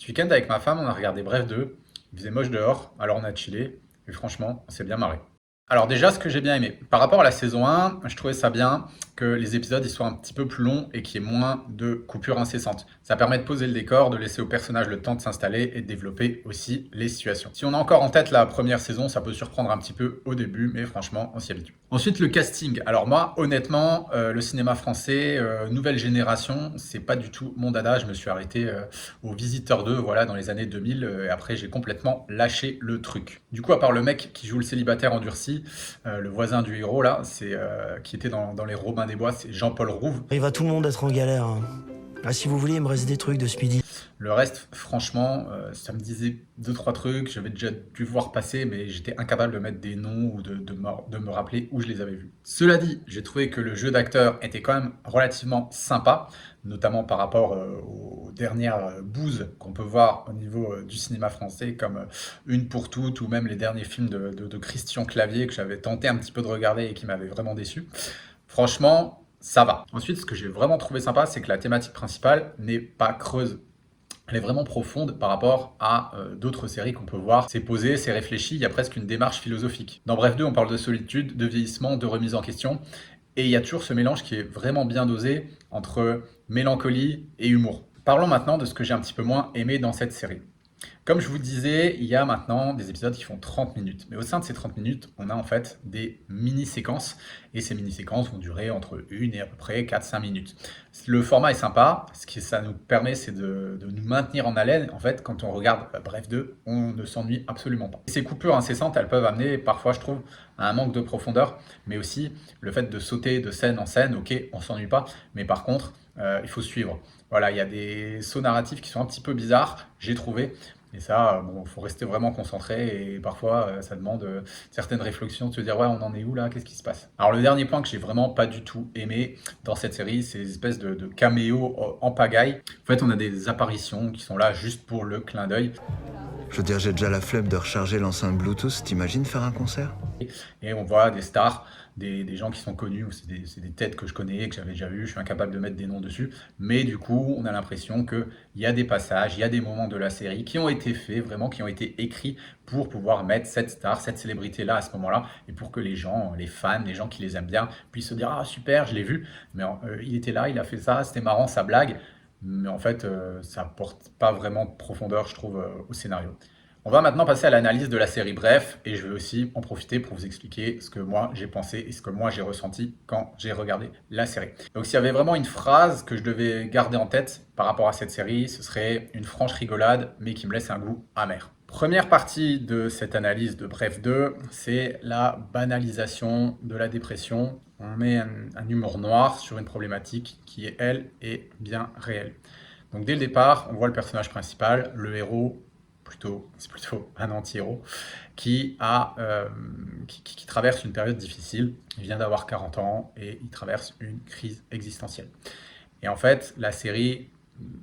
Ce week-end, avec ma femme, on a regardé Bref 2. Il faisait moche dehors, alors on a chillé. Et franchement, on s'est bien marré. Alors déjà, ce que j'ai bien aimé, par rapport à la saison 1, je trouvais ça bien que les épisodes ils soient un petit peu plus longs et qu'il y ait moins de coupures incessantes. Ça permet de poser le décor, de laisser aux personnages le temps de s'installer et de développer aussi les situations. Si on a encore en tête la première saison, ça peut surprendre un petit peu au début, mais franchement, on s'y habitue. Ensuite, le casting. Alors moi, honnêtement, le cinéma français, nouvelle génération, c'est pas du tout mon dada. Je me suis arrêté au Visiteur 2, voilà, dans les années 2000, et après j'ai complètement lâché le truc. Du coup, à part le mec qui joue le célibataire endurci, le voisin du héros là, qui était dans les Robins des Bois, c'est Jean-Paul Rouve. Il va tout le monde être en galère, hein. Ah, si vous voulez, il me reste des trucs de ce midi. Le reste, franchement, ça me disait deux, trois trucs, j'avais déjà dû voir passer, mais j'étais incapable de mettre des noms ou de me rappeler où je les avais vus. Cela dit, j'ai trouvé que le jeu d'acteur était quand même relativement sympa, notamment par rapport aux dernières bouses qu'on peut voir au niveau du cinéma français, comme Une pour toutes, ou même les derniers films de Christian Clavier, que j'avais tenté un petit peu de regarder et qui m'avaient vraiment déçu. Franchement, ça va. Ensuite, ce que j'ai vraiment trouvé sympa, c'est que la thématique principale n'est pas creuse. Elle est vraiment profonde par rapport à d'autres séries qu'on peut voir. C'est posé, c'est réfléchi, il y a presque une démarche philosophique. Dans Bref 2, on parle de solitude, de vieillissement, de remise en question. Et il y a toujours ce mélange qui est vraiment bien dosé entre mélancolie et humour. Parlons maintenant de ce que j'ai un petit peu moins aimé dans cette série. Comme je vous disais, il y a maintenant des épisodes qui font 30 minutes. Mais au sein de ces 30 minutes, on a en fait des mini-séquences. Et ces mini-séquences vont durer entre 1 et à peu près 4-5 minutes. Le format est sympa. Ce que ça nous permet, c'est de nous maintenir en haleine. En fait, quand on regarde Bref 2, on ne s'ennuie absolument pas. Ces coupures incessantes, elles peuvent amener parfois, je trouve, à un manque de profondeur. Mais aussi le fait de sauter de scène en scène. Ok, on ne s'ennuie pas. Mais par contre, il faut suivre. Voilà, il y a des sauts narratifs qui sont un petit peu bizarres, j'ai trouvé. Et ça, bon, faut rester vraiment concentré et parfois ça demande certaines réflexions de se dire ouais, on en est où là, qu'est-ce qui se passe? Alors le dernier point que j'ai vraiment pas du tout aimé dans cette série, c'est les espèces de caméos en pagaille. En fait, on a des apparitions qui sont là juste pour le clin d'œil. Je veux dire, j'ai déjà la flemme de recharger l'enceinte Bluetooth. T'imagines faire un concert? Et on voit des stars, des gens qui sont connus, ou c'est des têtes que je connais, que j'avais déjà vues, je suis incapable de mettre des noms dessus, mais du coup, on a l'impression qu'il y a des passages, il y a des moments de la série qui ont été faits, vraiment, qui ont été écrits pour pouvoir mettre cette star, cette célébrité-là à ce moment-là, et pour que les gens, les fans, les gens qui les aiment bien, puissent se dire « Ah super, je l'ai vu, mais il était là, il a fait ça, c'était marrant, ça blague », mais en fait, ça apporte pas vraiment de profondeur, je trouve, au scénario. On va maintenant passer à l'analyse de la série Bref, et je vais aussi en profiter pour vous expliquer ce que moi j'ai pensé et ce que moi j'ai ressenti quand j'ai regardé la série. Donc s'il y avait vraiment une phrase que je devais garder en tête par rapport à cette série, ce serait une franche rigolade, mais qui me laisse un goût amer. Première partie de cette analyse de Bref 2, c'est la banalisation de la dépression. On met un humour noir sur une problématique qui, elle, est bien réelle. Donc dès le départ, on voit le personnage principal, le héros, c'est plutôt un anti-héros, qui traverse une période difficile. Il vient d'avoir 40 ans et il traverse une crise existentielle. Et en fait, la série,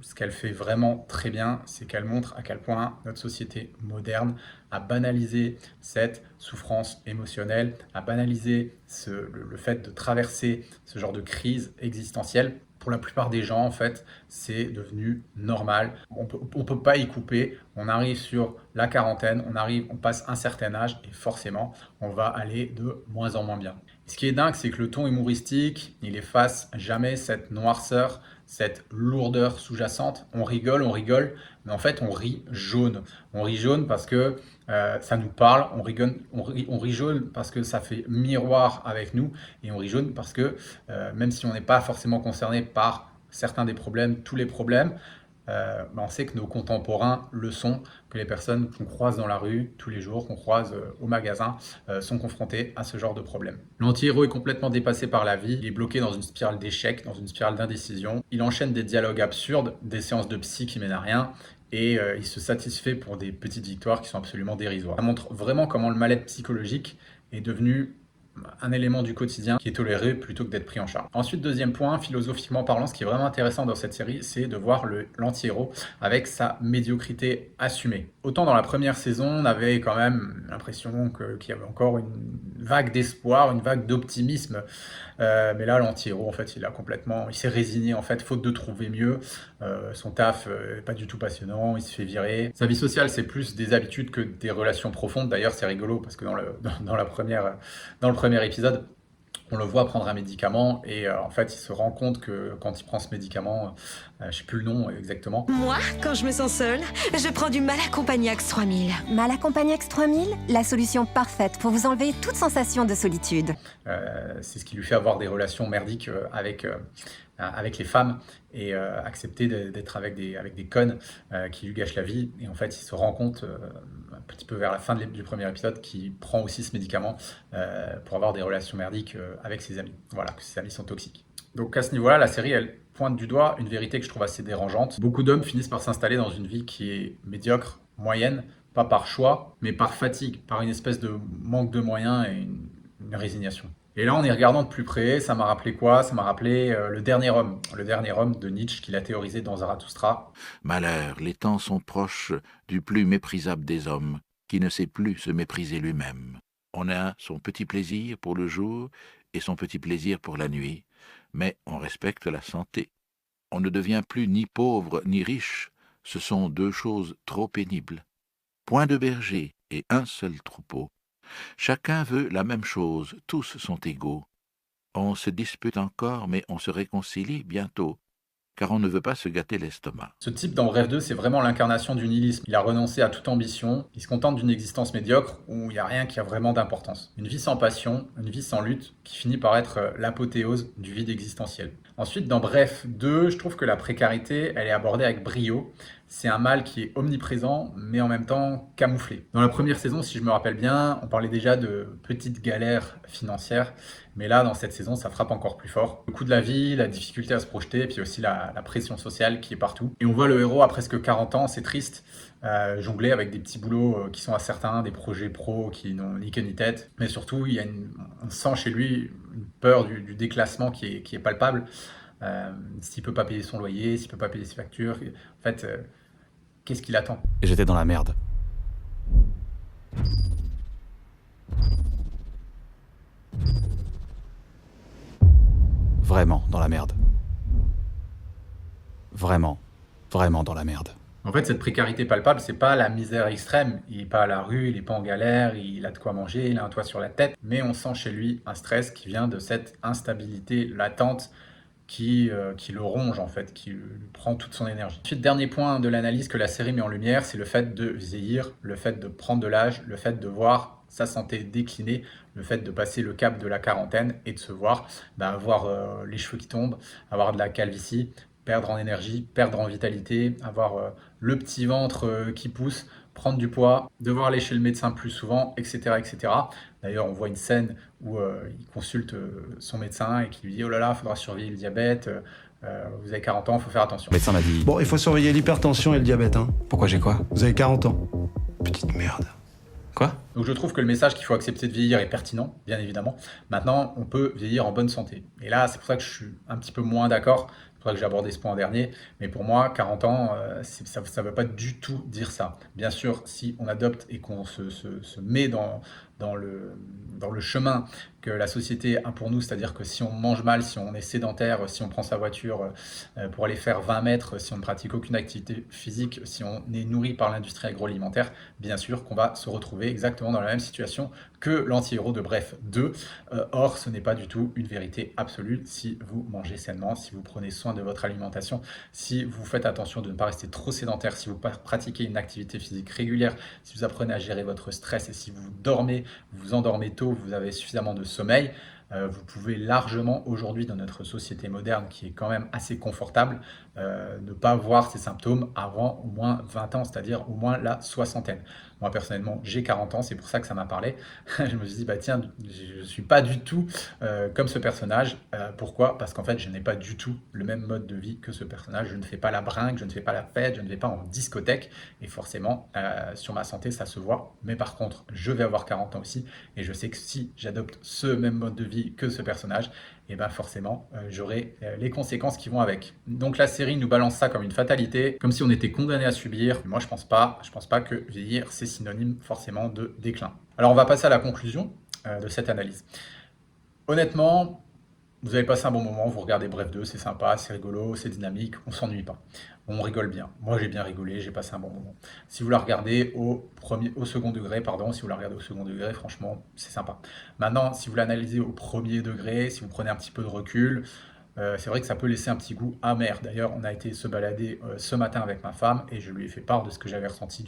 ce qu'elle fait vraiment très bien, c'est qu'elle montre à quel point notre société moderne a banalisé cette souffrance émotionnelle, a banalisé le fait de traverser ce genre de crise existentielle. Pour la plupart des gens, en fait, c'est devenu normal. On peut pas y couper. On arrive sur la quarantaine, on passe un certain âge et forcément, on va aller de moins en moins bien. Ce qui est dingue, c'est que le ton humoristique, il efface jamais cette noirceur, cette lourdeur sous-jacente. On rigole, mais en fait, on rit jaune. On rit jaune parce que ça nous parle, on rit jaune parce que ça fait miroir avec nous, et on rit jaune parce que même si on n'est pas forcément concerné par certains des problèmes, tous les problèmes, on sait que nos contemporains le sont, que les personnes qu'on croise dans la rue tous les jours, qu'on croise au magasin, sont confrontées à ce genre de problème. L'anti-héros est complètement dépassé par la vie, il est bloqué dans une spirale d'échec, dans une spirale d'indécision. Il enchaîne des dialogues absurdes, des séances de psy qui mènent à rien, et il se satisfait pour des petites victoires qui sont absolument dérisoires. Ça montre vraiment comment le mal-être psychologique est devenu un élément du quotidien qui est toléré plutôt que d'être pris en charge. Ensuite, deuxième point, philosophiquement parlant, ce qui est vraiment intéressant dans cette série, c'est de voir l'anti-héros avec sa médiocrité assumée. Autant dans la première saison, on avait quand même l'impression qu'il y avait encore une vague d'espoir, une vague d'optimisme, mais là, l'anti-héros, en fait, il s'est résigné, en fait, faute de trouver mieux. son taf est pas du tout passionnant, il se fait virer. Sa vie sociale, c'est plus des habitudes que des relations profondes. D'ailleurs, c'est rigolo parce que dans le premier épisode, on le voit prendre un médicament et en fait, il se rend compte que quand il prend ce médicament, je sais plus le nom exactement. Moi, quand je me sens seule, je prends du Malacompagnax 3000. Malacompagnax 3000, la solution parfaite pour vous enlever toute sensation de solitude. C'est ce qui lui fait avoir des relations merdiques avec les femmes et accepter d'être avec des connes qui lui gâchent la vie. Et en fait, il se rend compte un petit peu vers la fin du premier épisode qu'il prend aussi ce médicament pour avoir des relations merdiques avec ses amis. Voilà, que ses amis sont toxiques. Donc à ce niveau-là, la série, elle pointe du doigt une vérité que je trouve assez dérangeante. Beaucoup d'hommes finissent par s'installer dans une vie qui est médiocre, moyenne, pas par choix, mais par fatigue, par une espèce de manque de moyens et une résignation. Et là, en y regardant de plus près, ça m'a rappelé quoi? Ça m'a rappelé le dernier homme de Nietzsche qu'il a théorisé dans Zarathustra. Malheur, les temps sont proches du plus méprisable des hommes, qui ne sait plus se mépriser lui-même. On a son petit plaisir pour le jour et son petit plaisir pour la nuit, mais on respecte la santé. On ne devient plus ni pauvre ni riche, ce sont deux choses trop pénibles. Point de berger et un seul troupeau. Chacun veut la même chose, tous sont égaux. On se dispute encore, mais on se réconcilie bientôt, car on ne veut pas se gâter l'estomac. Ce type dans Bref 2, c'est vraiment l'incarnation du nihilisme. Il a renoncé à toute ambition, il se contente d'une existence médiocre où il n'y a rien qui a vraiment d'importance. Une vie sans passion, une vie sans lutte, qui finit par être l'apothéose du vide existentiel. Ensuite, dans Bref 2, je trouve que la précarité, elle est abordée avec brio. C'est un mal qui est omniprésent, mais en même temps camouflé. Dans la première saison, si je me rappelle bien, on parlait déjà de petites galères financières, mais là, dans cette saison, ça frappe encore plus fort. Le coût de la vie, la difficulté à se projeter, et puis aussi la pression sociale qui est partout. Et on voit le héros à presque 40 ans, c'est triste, jongler avec des petits boulots qui sont incertains, des projets pro qui n'ont ni queue ni tête, mais surtout, on sent chez lui une peur du déclassement qui est palpable. S'il peut pas payer son loyer, s'il peut pas payer ses factures, en fait, qu'est-ce qu'il attend? Et j'étais dans la merde. Vraiment dans la merde. Vraiment dans la merde. En fait, cette précarité palpable, c'est pas la misère extrême. Il est pas à la rue, il est pas en galère, il a de quoi manger, il a un toit sur la tête. Mais on sent chez lui un stress qui vient de cette instabilité latente qui le ronge en fait, qui lui prend toute son énergie. Ensuite, dernier point de l'analyse que la série met en lumière, c'est le fait de vieillir, le fait de prendre de l'âge, le fait de voir sa santé décliner, le fait de passer le cap de la quarantaine et de se voir avoir les cheveux qui tombent, avoir de la calvitie, perdre en énergie, perdre en vitalité, avoir le petit ventre qui pousse, prendre du poids, devoir aller chez le médecin plus souvent, etc. etc. D'ailleurs, on voit une scène où il consulte son médecin et qui lui dit « Oh là là, il faudra surveiller le diabète, vous avez 40 ans, il faut faire attention. » Le médecin m'a dit... Bon, il faut surveiller l'hypertension et le diabète, hein. Pourquoi j'ai quoi? Vous avez 40 ans. Petite merde. Quoi? Donc je trouve que le message qu'il faut accepter de vieillir est pertinent, bien évidemment. Maintenant, on peut vieillir en bonne santé. Et là, c'est pour ça que je suis un petit peu moins d'accord. C'est pour ça que j'ai abordé ce point en dernier. Mais pour moi, 40 ans, ça ne veut pas du tout dire ça. Bien sûr, si on adopte et qu'on se met dans le chemin que la société a pour nous, c'est-à-dire que si on mange mal, si on est sédentaire, si on prend sa voiture pour aller faire 20 mètres, si on ne pratique aucune activité physique, si on est nourri par l'industrie agroalimentaire, bien sûr qu'on va se retrouver exactement dans la même situation que l'anti-héros de Bref 2. Or, ce n'est pas du tout une vérité absolue. Si vous mangez sainement, si vous prenez soin de votre alimentation, si vous faites attention de ne pas rester trop sédentaire, si vous pratiquez une activité physique régulière, si vous apprenez à gérer votre stress et si vous dormez, vous vous endormez tôt, vous avez suffisamment de sommeil, vous pouvez largement aujourd'hui dans notre société moderne qui est quand même assez confortable ne pas voir ces symptômes avant au moins 20 ans, c'est-à-dire au moins la soixantaine. Moi personnellement j'ai 40 ans, c'est pour ça que ça m'a parlé. Je me suis dit bah tiens, je ne suis pas du tout comme ce personnage. Pourquoi? Parce qu'en fait je n'ai pas du tout le même mode de vie que ce personnage. Je ne fais pas la bringue, je ne fais pas la fête, je ne vais pas en discothèque et forcément sur ma santé ça se voit. Mais par contre je vais avoir 40 ans aussi et je sais que si j'adopte ce même mode de vie que ce personnage, et ben forcément j'aurai les conséquences qui vont avec. Donc la série nous balance ça comme une fatalité, comme si on était condamné à subir. Moi je pense pas que vieillir c'est synonyme forcément de déclin. Alors on va passer à la conclusion de cette analyse. Honnêtement, vous allez passer un bon moment, vous regardez Bref 2, c'est sympa, c'est rigolo, c'est dynamique, on s'ennuie pas. On rigole bien. Moi, j'ai bien rigolé, j'ai passé un bon moment. Si vous la regardez au second degré, pardon, si vous la regardez au second degré, franchement, c'est sympa. Maintenant, si vous l'analysez au premier degré, si vous prenez un petit peu de recul, c'est vrai que ça peut laisser un petit goût amer. D'ailleurs, on a été se balader ce matin avec ma femme et je lui ai fait part de ce que j'avais ressenti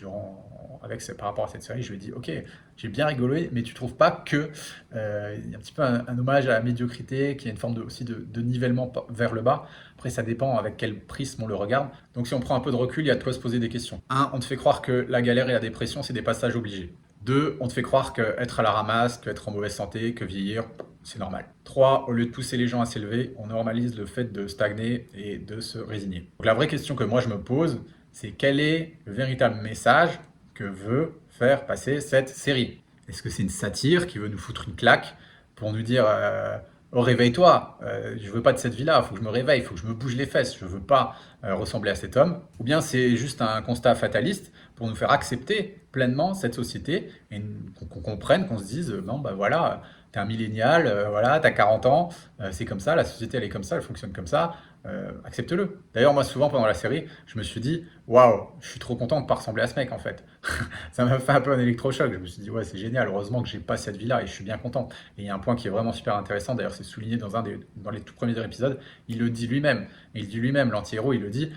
par rapport à cette série. Je lui ai dit, ok, j'ai bien rigolé, mais tu trouves pas que il y a un petit peu un hommage à la médiocrité, qu'il y a une forme aussi de nivellement vers le bas. Après, ça dépend avec quel prisme on le regarde. Donc, si on prend un peu de recul, il y a de quoi se poser des questions. 1, on te fait croire que la galère et la dépression, c'est des passages obligés. 2, on te fait croire qu'être à la ramasse, qu'être en mauvaise santé, que vieillir, c'est normal. 3, au lieu de pousser les gens à s'élever, on normalise le fait de stagner et de se résigner. Donc la vraie question que moi je me pose, c'est quel est le véritable message que veut faire passer cette série? Est-ce que c'est une satire qui veut nous foutre une claque pour nous dire oh, réveille-toi, je veux pas de cette vie-là, il faut que je me réveille, il faut que je me bouge les fesses, je veux pas ressembler à cet homme? Ou bien c'est juste un constat fataliste pour nous faire accepter pleinement cette société et qu'on comprenne, qu'on se dise non, bah voilà, t'es un millénial, voilà, t'as 40 ans, c'est comme ça, la société elle est comme ça, elle fonctionne comme ça, accepte-le. D'ailleurs, moi souvent pendant la série, je me suis dit waouh, je suis trop content de pas ressembler à ce mec en fait. Ça m'a fait un peu un électrochoc. Je me suis dit ouais, c'est génial, heureusement que j'ai pas cette vie-là et je suis bien content. Et il y a un point qui est vraiment super intéressant, d'ailleurs c'est souligné dans les tout premiers épisodes, il le dit lui-même. Il dit lui-même, l'anti-héros, il le dit.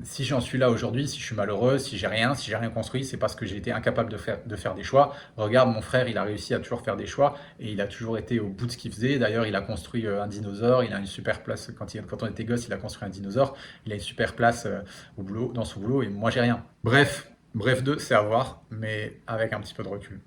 Si j'en suis là aujourd'hui, si je suis malheureux, si j'ai rien construit, c'est parce que j'ai été incapable de faire des choix. Regarde, mon frère, il a réussi à toujours faire des choix et il a toujours été au bout de ce qu'il faisait. D'ailleurs, il a construit un dinosaure, il a une super place, quand on était gosse, il a construit un dinosaure, il a une super place dans son boulot et moi j'ai rien. Bref 2, c'est à voir, mais avec un petit peu de recul.